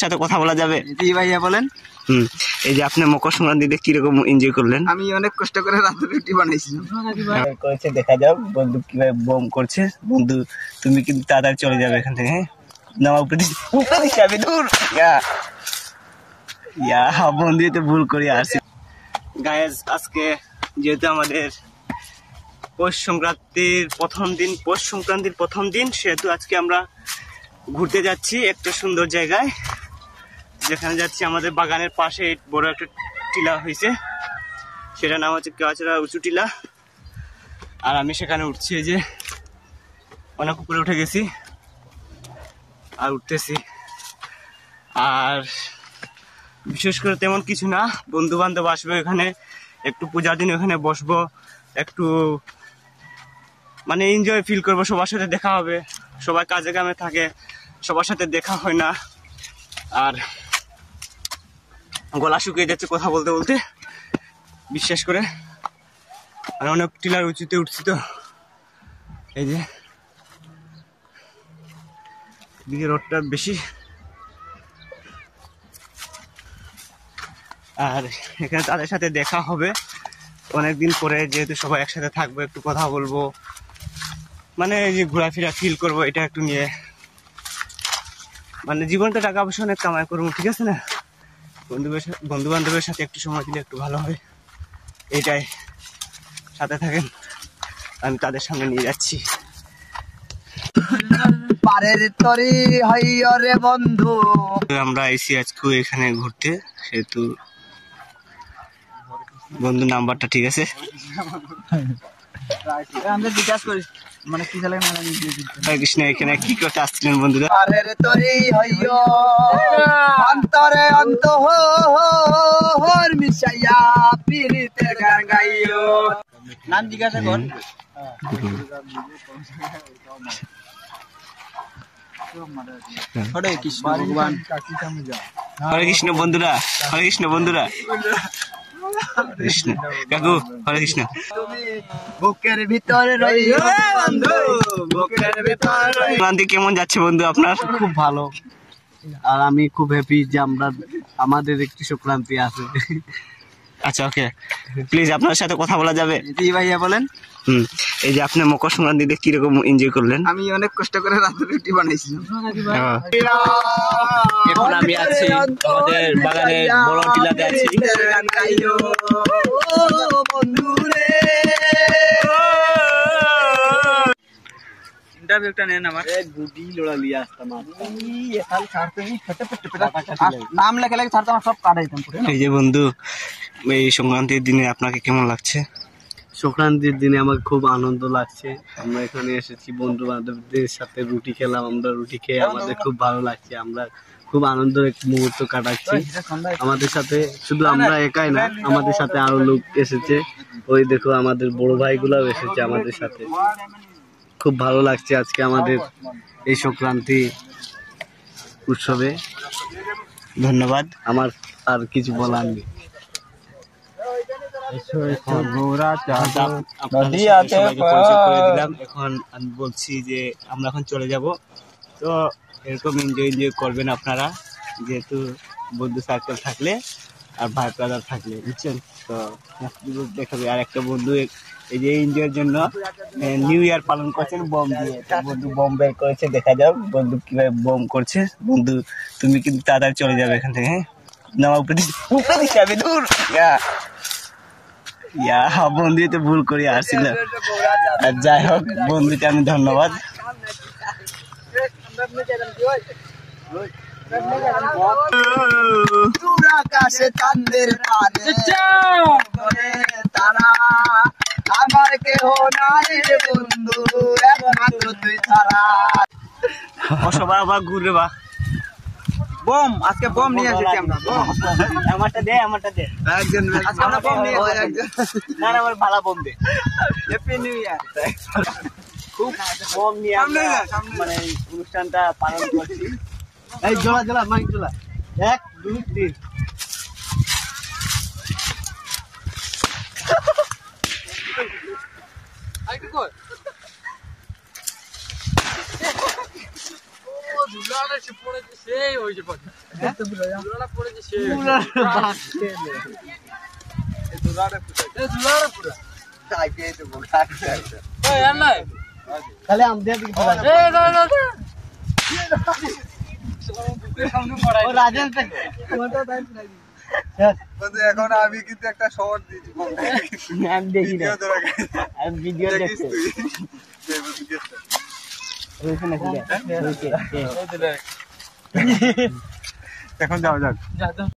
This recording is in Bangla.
সাথে কথা বলা যাবে? জি ভাইয়া বলেন। এই যে আপনি মকর সংক্রান্তিতে কিরকম এনজয় করলেন? আমি অনেক কষ্ট করে রাতে রুটি বানাইছিলাম। করেছে দেখা যাক বন্ধু কিভাবে বোম করছে। বন্ধু তুমি কিন্তু তাড়াতাড়ি চলে যাবে এখান থেকে। হ্যাঁ নামা উপরে যাবে দূর বন্ধু তো ভুল করে আসছি। গায়েস আজকে যেহেতু আমাদের পৌষ সংক্রান্তির প্রথম দিন সেহেতু আজকে আমরা ঘুরতে যাচ্ছি একটা সুন্দর জায়গায়, যেখানে যাচ্ছি আমাদের বাগানের পাশে বড় একটা টিলা হয়েছে, সেটার নাম হচ্ছে কেওয়াচড়া উঁচু টিলা। আর আমি সেখানে উঠছি, এই যে অনেক উপরে উঠে গেছি আর উঠতেছি। আর বিশেষ করে তেমন কিছু না, বন্ধু বান্ধব আসবে এখানে, একটু পূজার দিন ওখানে বসবো, একটু মানে এনজয় ফিল করবো, সবার সাথে দেখা হবে। সবাই কাজে কামে থাকে, সবার সাথে দেখা হয় না। আর গলা শুকিয়ে যাচ্ছে কথা বলতে বলতে, বিশ্বাস করে। আর অনেক টিলার উঁচুতে উঠছি তো, এই যে এদিকে রোডটা বেশি। আর এখানে তাদের সাথে দেখা হবে অনেকদিন পরে, যেহেতু সবাই একসাথে থাকবো, একটু কথা বলবো, মানে এই যে ঘোরাফেরা ফিল করবো, এটা একটু নিয়ে। মানে জীবনে তো টাকা পয়সা অনেক কামাই করবো, ঠিক আছে না? বন্ধু বান্ধবের সাথে একটু সময় দিলে একটু ভালো হয়, এটাই। সাথে থাকেন, আমি তাদের সামনে নিয়ে যাচ্ছি। পারের তরি হইও রে বন্ধু। আমরা এসি আজকে এখানে ঘুরতে, সেহেতু বন্ধু নাম্বারটা ঠিক আছে। আমরা জিজ্ঞাসা করি মানে কি চলে না। হরে কৃষ্ণ, এখানে কি করতে আসছিলেন বন্ধুরা? পারের তরি হইও অন্তরে অন্তর মিশাইয়া পিরিতে গান গাইও। নাম জিজ্ঞাসা কর। হরে কৃষ্ণ ভগবান। হরে কৃষ্ণ বন্ধুরা, হরে কৃষ্ণ বন্ধুরা, কৃষ্ণ কাকু, হরে কৃষ্ণ। বুকের ভিতরে রইও বন্ধু, বুকের ভিতরে। সংক্রান্তি কেমন যাচ্ছে বন্ধু আপনার? খুব ভালো। আর আমি খুব হ্যাপি যে আমাদের একটি সংক্রান্তি আছে। আচ্ছা ওকে, প্লিজ আপনার সাথে কথা বলা যাবে? জি ভাইয়া বলেন। এই যে আপনি মকর সংক্রান্তিতে কিরকম এনজয় করলেন? আমি অনেক কষ্ট করে রাতে রুটি বানাইছিলাম। এখন আমি আছি আমাদের বাগানের বড় টিলাতে আছি। ইন্টারভিউটা নেন আমার। গুডি লড়ালি আসতাম, নাম লেখা লেখা ছাড়তাম, সব কাটাইতাম। এই যে বন্ধু, এই সংক্রান্তির দিনে আপনাকে কেমন লাগছে? সংক্রান্তির দিনে আমাকে খুব আনন্দ লাগছে। আমরা এখানে এসেছি বন্ধু বান্ধবদের সাথে, রুটি খেলাম। আমরা রুটি খেয়ে আমাদের খুব ভালো লাগছে। আমরা খুব আনন্দের এক মুহূর্ত কাটাচ্ছি। আমাদের সাথে শুধু আমরা একাই না, আমাদের সাথে আরো লোক এসেছে। ওই দেখো আমাদের বড় ভাইগুলাও এসেছে আমাদের সাথে। খুব ভালো লাগছে আজকে আমাদের এই সংক্রান্তি উৎসবে। ধন্যবাদ, আমার আর কিছু বলার নেই। এখন আমি বলছি যে আমরা এখন চলে যাব, তো এরকম এনজয় করবেন আপনারা, যেহেতু বন্ধু সার্কেল থাকলে আর ভাই ব্রাদার থাকলে, বুঝছেন তো। দেখাবে আর একটা বন্ধু এই যে এনজয়ের জন্য নিউ ইয়ার পালন করছেন বম দিয়ে। বন্ধু বম বের করেছে, দেখা যাক বন্ধু কিভাবে বম করছে। বন্ধু তুমি কিন্তু তাড়াতাড়ি চলে যাবে এখান থেকে। হ্যাঁ নামা উপরে যাবে দূর বন্ধু তো ভুল করে আসছিল। আর যাই হোক বন্ধুকে আমি ধন্যবাদ। আকাশে চাঁদের তারা আমার কেহ নাই রে বন্ধু, একমাত্র তুই ছাড়া। সবাই আবার ঘুরবে বা বম, আজকে বম নিয়ে এসেছি আমরা। আমারটা দে, আমারটা দে। একজন আজকে আমরা বম নিয়ে এসেছি। না আমার ভালো বম দে। Happy new year. খুব বম নিয়ে আমরা মানে অনুষ্ঠানটা পালন করছি। এই জোলা জোলা মাইক জোলা, 1 2 3। আইটি কই? ও দুলালে সে পড়ে সেই হইছে পড়ে। খালি আমাদের দিকে রাজেন থেকে এখন আমি কিন্তু একটা শর্ট দিচ্ছি আমি দেখি না আমি ভিডিও দেখছি এখন যাও যাক